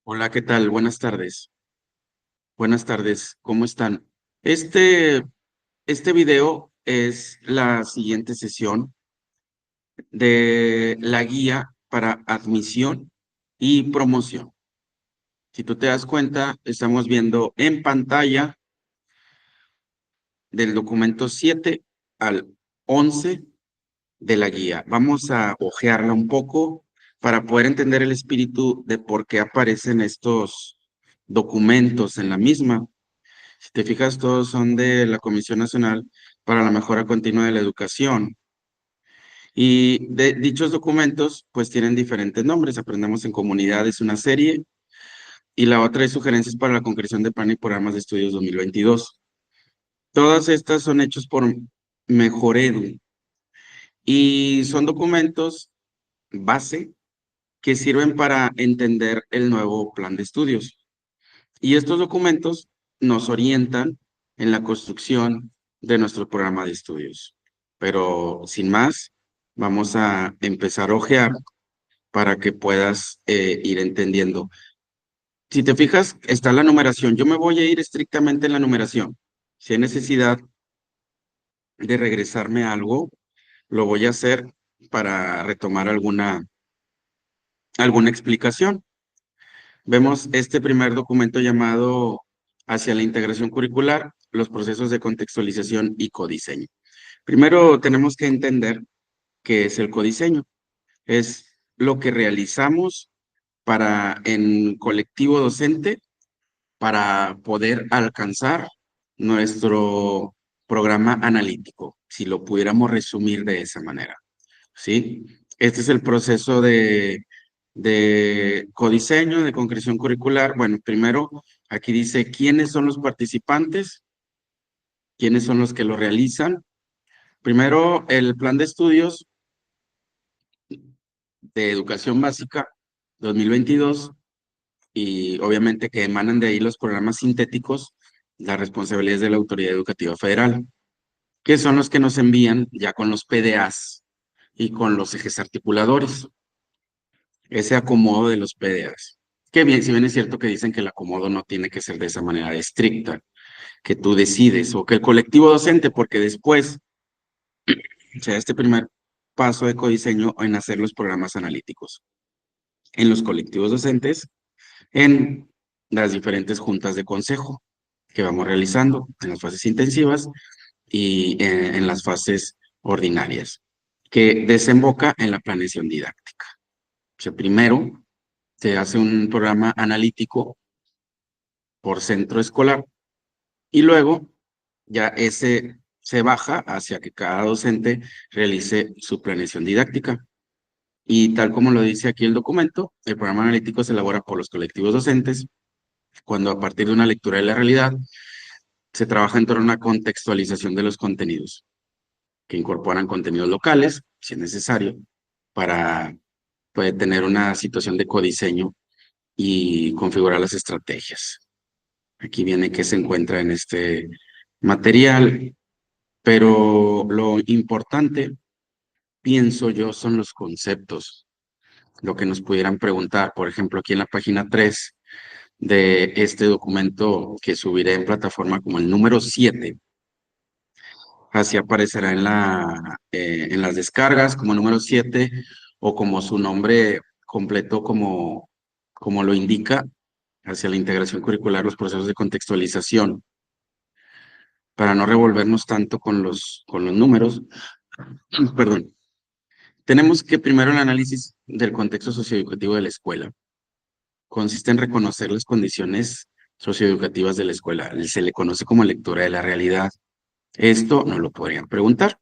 Hola, ¿qué tal? Buenas tardes. Buenas tardes, ¿cómo están? Este, este video es la siguiente sesión de la guía para admisión y promoción. Si tú te das cuenta, estamos viendo en pantalla del documento 7 al 11 de la guía. Vamos a hojearla un poco para poder entender el espíritu de por qué aparecen estos documentos en la misma. Si te fijas, todos son de la Comisión Nacional para la Mejora Continua de la Educación. Y de dichos documentos, pues tienen diferentes nombres. Aprendemos en comunidad es una serie y la otra es sugerencias para la concreción de plan y programas de estudios 2022. Todas estas son hechos por Mejoredu y son documentos base que sirven para entender el nuevo plan de estudios. Y estos documentos nos orientan en la construcción de nuestro programa de estudios. Pero sin más, vamos a empezar a ojear para que puedas ir entendiendo. Si te fijas, está la numeración. Yo me voy a ir estrictamente en la numeración. Si hay necesidad de regresarme a algo, lo voy a hacer para retomar alguna explicación. Vemos este primer documento llamado Hacia la integración curricular, los procesos de contextualización y codiseño. Primero tenemos que entender qué es el codiseño. Es lo que realizamos en colectivo docente para poder alcanzar nuestro programa analítico, si lo pudiéramos resumir de esa manera. ¿Sí? Este es el proceso de codiseño, de concreción curricular. Bueno, primero aquí dice quiénes son los participantes, quiénes son los que lo realizan. Primero, el plan de estudios de educación básica 2022 y obviamente que emanan de ahí los programas sintéticos, las responsabilidades de la Autoridad Educativa Federal, que son los que nos envían ya con los PDAs y con los ejes articuladores. Ese acomodo de los PDAs. Que bien, si bien es cierto que dicen que el acomodo no tiene que ser de esa manera estricta, que tú decides, o que el colectivo docente, porque después se da este primer paso de codiseño en hacer los programas analíticos en los colectivos docentes, en las diferentes juntas de consejo que vamos realizando en las fases intensivas y en las fases ordinarias, que desemboca en la planeación didáctica. O sea, primero se hace un programa analítico por centro escolar y luego ya ese se baja hacia que cada docente realice su planeación didáctica. Y tal como lo dice aquí el documento, el programa analítico se elabora por los colectivos docentes cuando a partir de una lectura de la realidad se trabaja en torno a una contextualización de los contenidos, que incorporan contenidos locales, si es necesario, para poder tener una situación de codiseño y configurar las estrategias. Aquí viene qué se encuentra en este material, pero lo importante, pienso yo, son los conceptos. Lo que nos pudieran preguntar, por ejemplo, aquí en la página 3 de este documento que subiré en plataforma como el número 7, así aparecerá en las descargas como número 7 o como su nombre completo como lo indica, hacia la integración curricular, los procesos de contextualización, para no revolvernos tanto con los números. Perdón. Tenemos que primero el análisis del contexto socioeducativo de la escuela. Consiste en reconocer las condiciones socioeducativas de la escuela. Se le conoce como lectura de la realidad. Esto no lo podrían preguntar.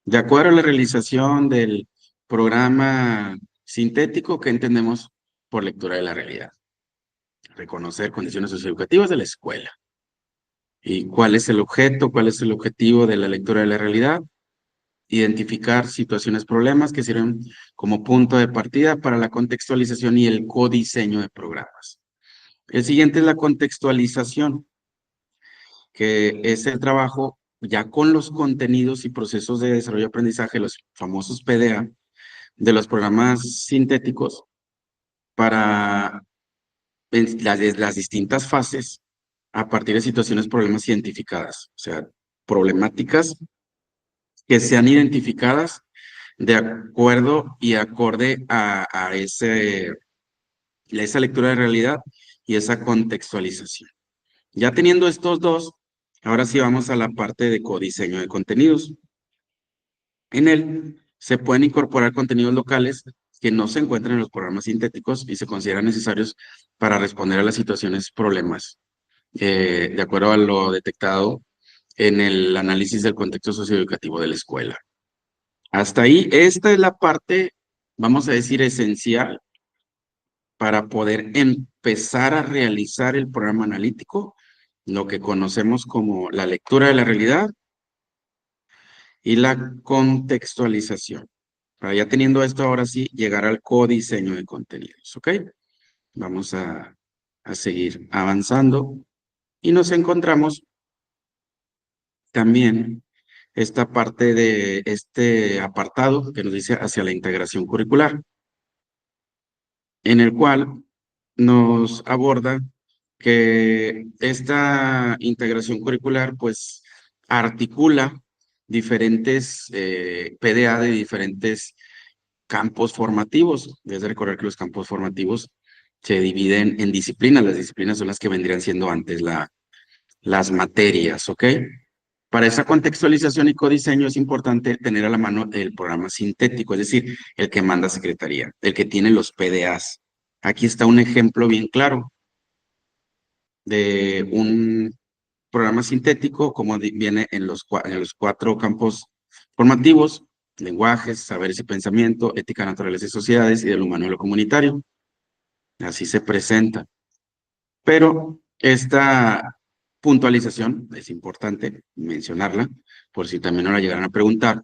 De acuerdo a la realización del programa sintético, ¿qué entendemos por lectura de la realidad? Reconocer condiciones socioeducativas de la escuela. ¿Y cuál es el objeto? ¿Cuál es el objetivo de la lectura de la realidad? Identificar situaciones, problemas que sirven como punto de partida para la contextualización y el codiseño de programas. El siguiente es la contextualización, que es el trabajo ya con los contenidos y procesos de desarrollo y aprendizaje, los famosos PDA, de los programas sintéticos para en las distintas fases a partir de situaciones, problemas identificadas, o sea, problemáticas que sean identificadas de acuerdo y acorde a esa lectura de realidad y esa contextualización. Ya teniendo estos dos, ahora sí vamos a la parte de codiseño de contenidos. En él se pueden incorporar contenidos locales que no se encuentran en los programas sintéticos y se consideran necesarios para responder a las situaciones, problemas, de acuerdo a lo detectado en el análisis del contexto socioeducativo de la escuela. Hasta ahí, esta es la parte, vamos a decir, esencial para poder empezar a realizar el programa analítico, lo que conocemos como la lectura de la realidad y la contextualización. Para ya teniendo esto, ahora sí, llegar al codiseño de contenidos, ¿ok? Vamos a seguir avanzando y nos encontramos también esta parte de este apartado que nos dice hacia la integración curricular, en el cual nos aborda que esta integración curricular pues articula diferentes PDA de diferentes campos formativos. Debes de recordar que los campos formativos se dividen en disciplinas. Las disciplinas son las que vendrían siendo antes las materias, ¿ok? Para esa contextualización y codiseño es importante tener a la mano el programa sintético, es decir, el que manda Secretaría, el que tiene los PDAs. Aquí está un ejemplo bien claro de un programa sintético, como viene en en los cuatro campos formativos: lenguajes, saberes y pensamiento, ética, naturaleza y sociedades, y del humano y lo comunitario. Así se presenta. Pero esta puntualización es importante mencionarla, por si también no la llegaran a preguntar,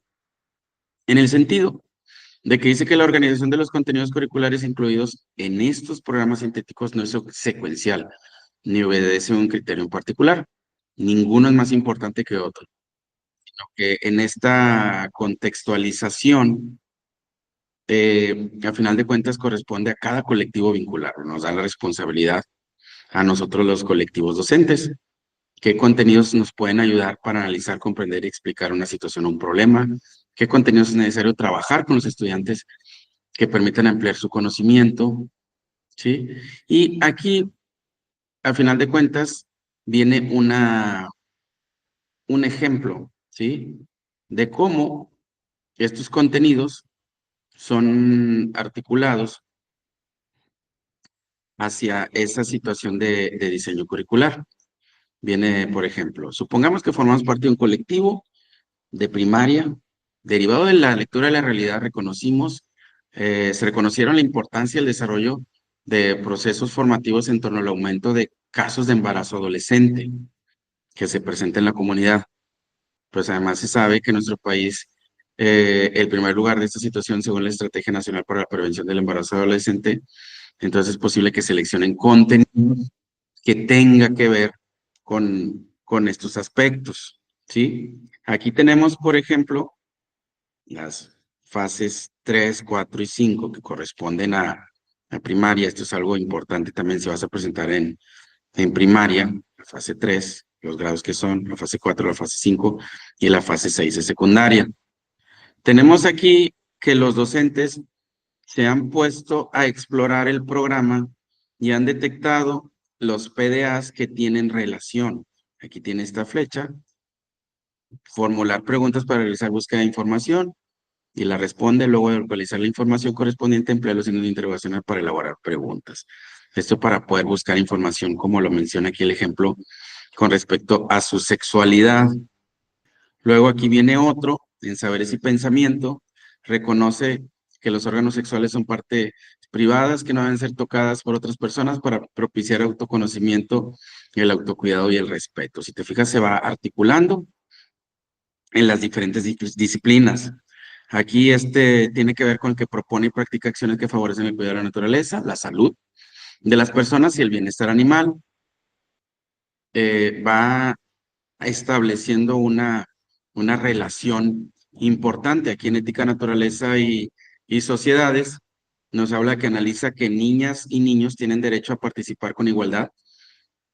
en el sentido de que dice que la organización de los contenidos curriculares incluidos en estos programas sintéticos no es secuencial, ni obedece a un criterio en particular. Ninguno es más importante que otro. Que en esta contextualización, al final de cuentas, corresponde a cada colectivo vincular. Nos da la responsabilidad a nosotros los colectivos docentes. ¿Qué contenidos nos pueden ayudar para analizar, comprender y explicar una situación o un problema? ¿Qué contenidos es necesario trabajar con los estudiantes que permitan ampliar su conocimiento? ¿Sí? Y aquí, al final de cuentas, viene un ejemplo, ¿sí? De cómo estos contenidos son articulados hacia esa situación de diseño curricular. Viene, por ejemplo, supongamos que formamos parte de un colectivo de primaria. Derivado de la lectura de la realidad, se reconocieron la importancia del desarrollo de procesos formativos en torno al aumento de casos de embarazo adolescente que se presenta en la comunidad. Pues además se sabe que en nuestro país, el primer lugar de esta situación, según la Estrategia Nacional para la Prevención del Embarazo Adolescente, entonces es posible que seleccionen contenidos que tenga que ver con estos aspectos, ¿sí? Aquí tenemos, por ejemplo, las fases 3, 4 y 5 que corresponden a primaria. Esto es algo importante también. Se vas a presentar en primaria, la fase 3, los grados que son, la fase 4, la fase 5 y la fase 6 de secundaria. Tenemos aquí que los docentes se han puesto a explorar el programa y han detectado los PDAs que tienen relación. Aquí tiene esta flecha: formular preguntas para realizar búsqueda de información, y la responde. Luego de localizar la información correspondiente, emplea los signos de interrogación para elaborar preguntas. Esto para poder buscar información, como lo menciona aquí el ejemplo, con respecto a su sexualidad. Luego aquí viene otro, en saberes y pensamiento, reconoce que los órganos sexuales son parte privadas que no deben ser tocadas por otras personas para propiciar autoconocimiento, el autocuidado y el respeto. Si te fijas, se va articulando en las diferentes disciplinas. Aquí este tiene que ver con el que propone y practica acciones que favorecen el cuidado de la naturaleza, la salud de las personas y el bienestar animal. Va estableciendo una relación importante aquí en ética, naturaleza y sociedades, nos habla que analiza que niñas y niños tienen derecho a participar con igualdad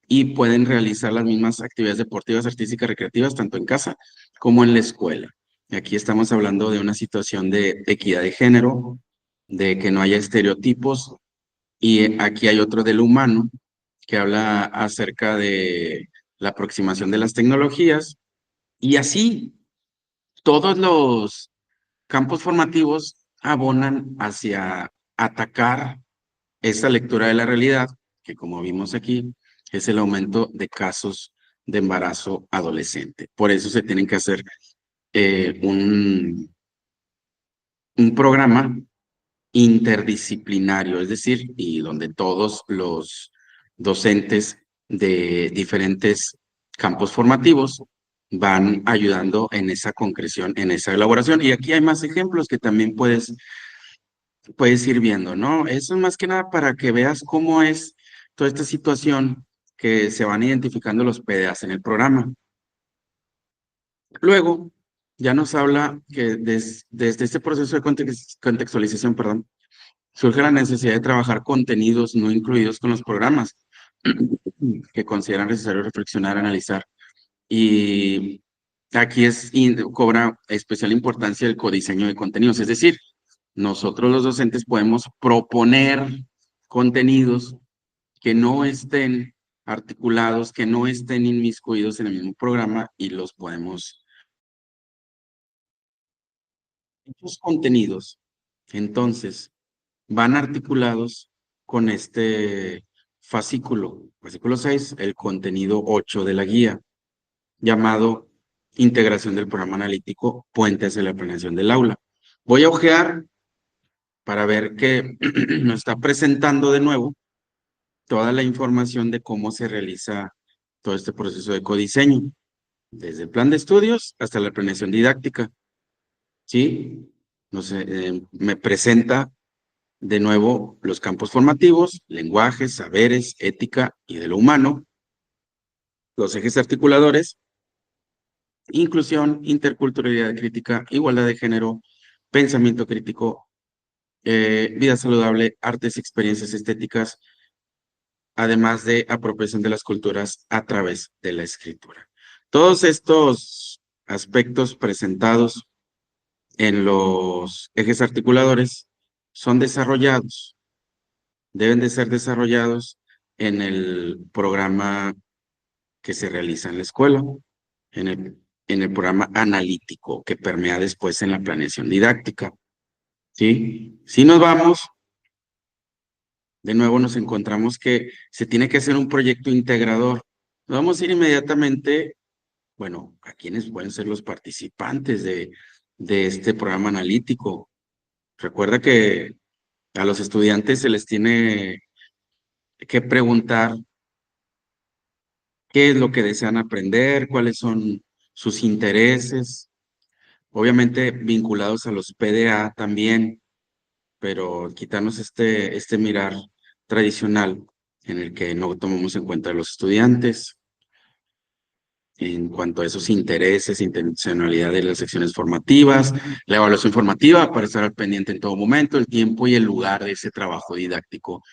y pueden realizar las mismas actividades deportivas, artísticas, recreativas, tanto en casa como en la escuela. Aquí estamos hablando de una situación de equidad de género, de que no haya estereotipos, y aquí hay otro del humano que habla acerca de la aproximación de las tecnologías, y así todos los campos formativos abonan hacia atacar esta lectura de la realidad, que como vimos aquí, es el aumento de casos de embarazo adolescente. Por eso se tienen que hacer eh, un, un programa interdisciplinario, es decir, y donde todos los docentes de diferentes campos formativos van ayudando en esa concreción, en esa elaboración. Y aquí hay más ejemplos que también puedes ir viendo, ¿no? Eso es más que nada para que veas cómo es toda esta situación que se van identificando los PDAs en el programa. Luego, ya nos habla que desde este proceso de contextualización, perdón, surge la necesidad de trabajar contenidos no incluidos con los programas que consideran necesario reflexionar, analizar. Y aquí cobra especial importancia el codiseño de contenidos, es decir, nosotros los docentes podemos proponer contenidos que no estén articulados, que no estén inmiscuidos en el mismo programa y los podemos. Estos contenidos, entonces, van articulados con este fascículo 6, el contenido 8 de la guía, llamado Integración del programa analítico, Puente hacia la planeación del aula. Voy a ojear para ver que nos está presentando de nuevo toda la información de cómo se realiza todo este proceso de codiseño, desde el plan de estudios hasta la planeación didáctica, ¿sí? No sé, me presenta de nuevo los campos formativos, lenguajes, saberes, ética y de lo humano, los ejes articuladores, inclusión, interculturalidad crítica, igualdad de género, pensamiento crítico, vida saludable, artes y experiencias estéticas, además de apropiación de las culturas a través de la escritura. Todos estos aspectos presentados en los ejes articuladores son desarrollados, deben de ser desarrollados en el programa que se realiza en la escuela, en el programa analítico que permea después en la planeación didáctica. ¿Sí? Si nos vamos, de nuevo nos encontramos que se tiene que hacer un proyecto integrador. Nos vamos a ir inmediatamente, bueno, a quienes pueden ser los participantes de este programa analítico. Recuerda que a los estudiantes se les tiene que preguntar qué es lo que desean aprender, cuáles son sus intereses, obviamente vinculados a los PDA también, pero quitarnos este mirar tradicional en el que no tomamos en cuenta a los estudiantes en cuanto a esos intereses, intencionalidad de las secciones formativas, la evaluación formativa para estar al pendiente en todo momento, el tiempo y el lugar de ese trabajo didáctico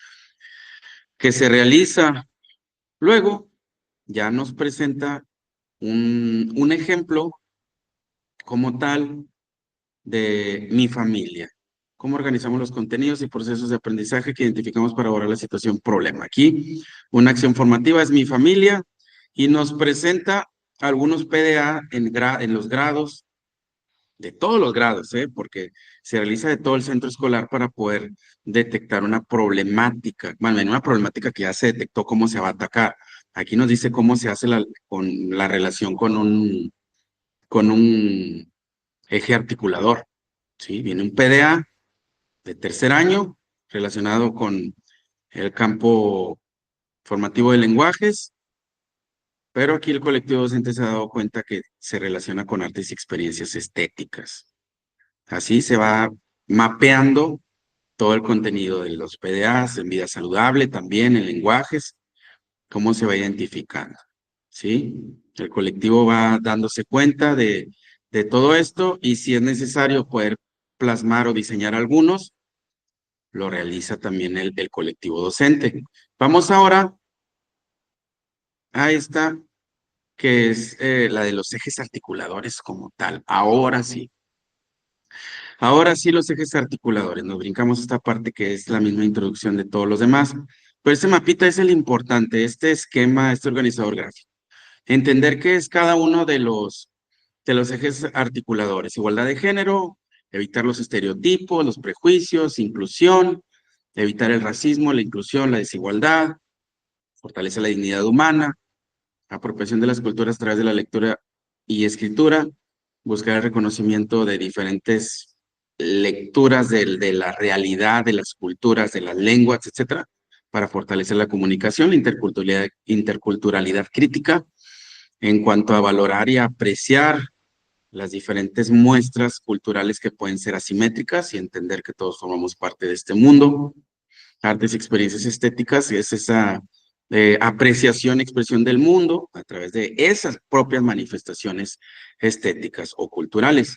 que se realiza. Luego ya nos presenta un ejemplo como tal de mi familia. Cómo organizamos los contenidos y procesos de aprendizaje que identificamos para abordar la situación problema. Aquí, una acción formativa es mi familia y nos presenta algunos PDA en los grados, de todos los grados, porque se realiza de todo el centro escolar para poder detectar una problemática, bueno, en una problemática que ya se detectó cómo se va a atacar. Aquí nos dice cómo se hace con la relación con un eje articulador. ¿Sí? Viene un PDA de tercer año relacionado con el campo formativo de lenguajes, pero aquí el colectivo docente se ha dado cuenta que se relaciona con artes y experiencias estéticas. Así se va mapeando todo el contenido de los PDAs en vida saludable, también en lenguajes, cómo se va identificando. ¿Sí? El colectivo va dándose cuenta de todo esto y si es necesario poder plasmar o diseñar algunos, lo realiza también el colectivo docente. Vamos ahora a esta, que es la de los ejes articuladores como tal. Ahora sí los ejes articuladores. Nos brincamos esta parte que es la misma introducción de todos los demás. Pero este mapita es el importante, este esquema, este organizador gráfico. Entender qué es cada uno de los ejes articuladores. Igualdad de género, evitar los estereotipos, los prejuicios, inclusión, evitar el racismo, la inclusión, la desigualdad, fortalece la dignidad humana, apropiación de las culturas a través de la lectura y escritura, buscar el reconocimiento de diferentes lecturas de la realidad, de las culturas, de las lenguas, etcétera, para fortalecer la comunicación, la interculturalidad crítica, en cuanto a valorar y apreciar las diferentes muestras culturales que pueden ser asimétricas y entender que todos formamos parte de este mundo. Artes y experiencias estéticas es esa apreciación, expresión del mundo a través de esas propias manifestaciones estéticas o culturales.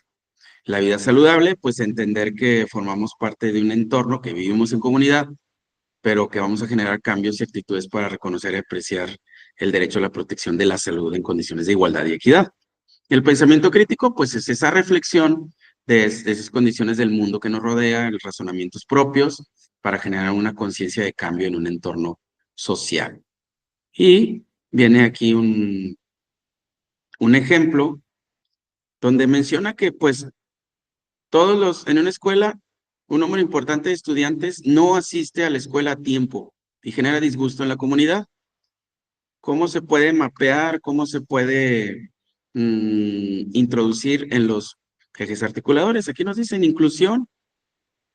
La vida saludable, pues entender que formamos parte de un entorno, que vivimos en comunidad, pero que vamos a generar cambios y actitudes para reconocer y apreciar el derecho a la protección de la salud en condiciones de igualdad y equidad. El pensamiento crítico, pues es esa reflexión de esas condiciones del mundo que nos rodea, los razonamientos propios, para generar una conciencia de cambio en un entorno social. Y viene aquí un ejemplo donde menciona que, pues, en una escuela, un número importante de estudiantes no asiste a la escuela a tiempo y genera disgusto en la comunidad. ¿Cómo se puede mapear? ¿Cómo se puede introducir en los ejes articuladores? Aquí nos dicen inclusión,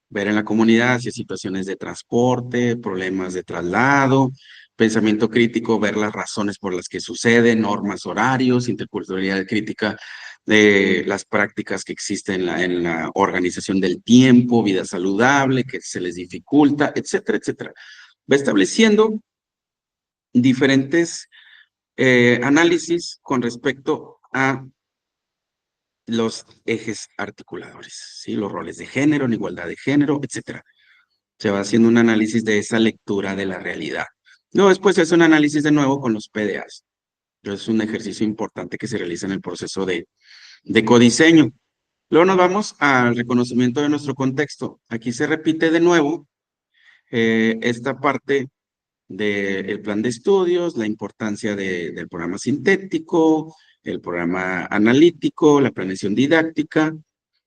ver en la comunidad si hay situaciones de transporte, problemas de traslado, pensamiento crítico, ver las razones por las que sucede, normas, horarios, interculturalidad crítica de las prácticas que existen en la organización del tiempo, vida saludable, que se les dificulta, etcétera, etcétera. Va estableciendo diferentes análisis con respecto a los ejes articuladores, ¿sí? Los roles de género, en igualdad de género, etcétera. Se va haciendo un análisis de esa lectura de la realidad. Luego después se hace un análisis de nuevo con los PDAs. Es un ejercicio importante que se realiza en el proceso de codiseño. Luego nos vamos al reconocimiento de nuestro contexto. Aquí se repite de nuevo esta parte del plan de estudios, la importancia del programa sintético, el programa analítico, la planeación didáctica,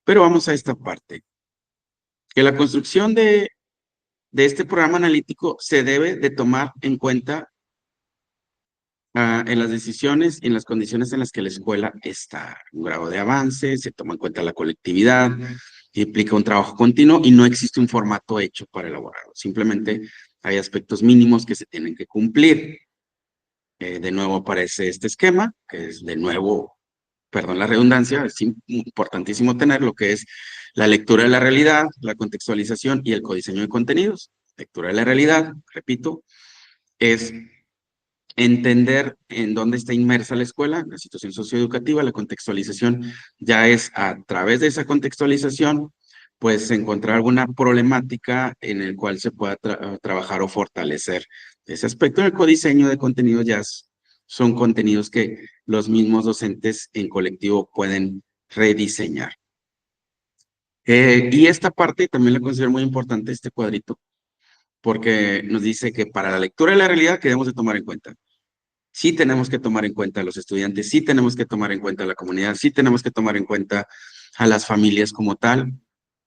pero vamos a esta parte, que la construcción de este programa analítico se debe de tomar en cuenta en las decisiones y en las condiciones en las que la escuela está. Un grado de avance, se toma en cuenta la colectividad, implica un trabajo continuo y no existe un formato hecho para elaborarlo. Simplemente hay aspectos mínimos que se tienen que cumplir. De nuevo aparece este esquema, que es de nuevo, perdón la redundancia, es importantísimo tener lo que es la lectura de la realidad, la contextualización y el codiseño de contenidos. Lectura de la realidad, repito, es entender en dónde está inmersa la escuela, la situación socioeducativa, la contextualización ya es a través de esa contextualización, pues encontrar alguna problemática en el cual se pueda trabajar o fortalecer ese aspecto. En el codiseño de contenidos ya son contenidos que los mismos docentes en colectivo pueden rediseñar. Y esta parte también la considero muy importante, este cuadrito, porque nos dice que para la lectura de la realidad que debemos de tomar en cuenta. Sí tenemos que tomar en cuenta a los estudiantes, sí tenemos que tomar en cuenta a la comunidad, sí tenemos que tomar en cuenta a las familias como tal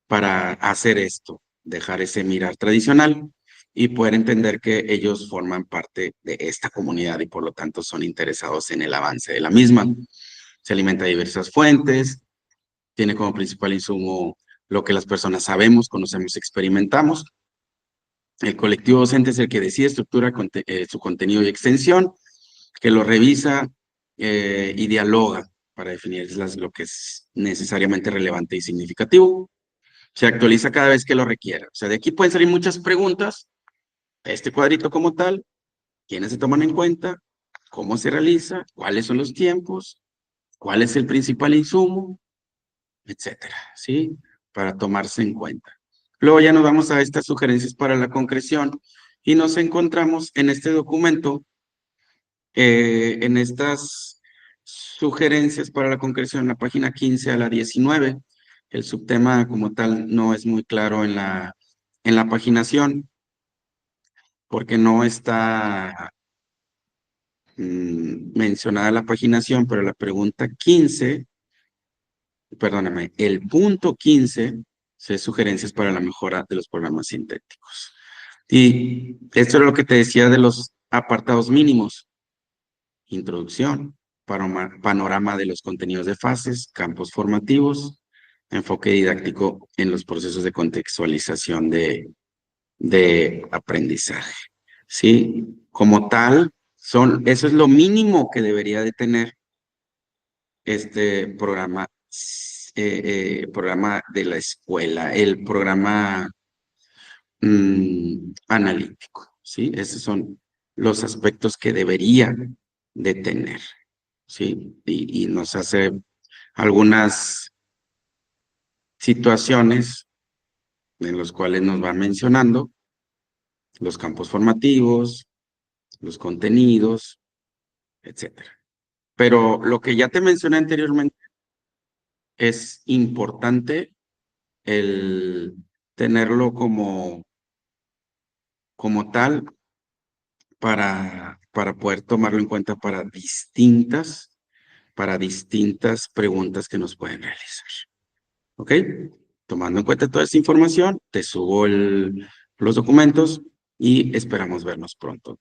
para hacer esto, dejar ese mirar tradicional y poder entender que ellos forman parte de esta comunidad y por lo tanto son interesados en el avance de la misma. Se alimenta de diversas fuentes, tiene como principal insumo lo que las personas sabemos, conocemos, experimentamos. El colectivo docente es el que decide estructura su contenido y extensión, que lo revisa y dialoga para definir lo que es necesariamente relevante y significativo. Se actualiza cada vez que lo requiera. O sea, de aquí pueden salir muchas preguntas. Este cuadrito como tal, ¿quiénes se toman en cuenta? ¿Cómo se realiza? ¿Cuáles son los tiempos? ¿Cuál es el principal insumo? Etcétera, ¿sí? Para tomarse en cuenta. Luego ya nos vamos a estas sugerencias para la concreción y nos encontramos en este documento, en estas sugerencias para la concreción, la página 15 a la 19. El subtema como tal no es muy claro en la paginación porque no está mencionada la paginación, pero la pregunta 15, perdóname, el punto 15 es sugerencias para la mejora de los programas sintéticos. Y esto es lo que te decía de los apartados mínimos. Introducción, panorama de los contenidos de fases, campos formativos, enfoque didáctico en los procesos de contextualización de aprendizaje. ¿Sí? Como tal, eso es lo mínimo que debería de tener este programa de la escuela, el programa analítico, ¿sí? Esos son los aspectos que debería de tener, ¿sí? Y nos hace algunas situaciones en las cuales nos va mencionando los campos formativos, los contenidos, etcétera. Pero lo que ya te mencioné anteriormente es importante el tenerlo como tal para poder tomarlo en cuenta para distintas preguntas que nos pueden realizar. ¿Ok? Tomando en cuenta toda esta información, te subo los documentos y esperamos vernos pronto.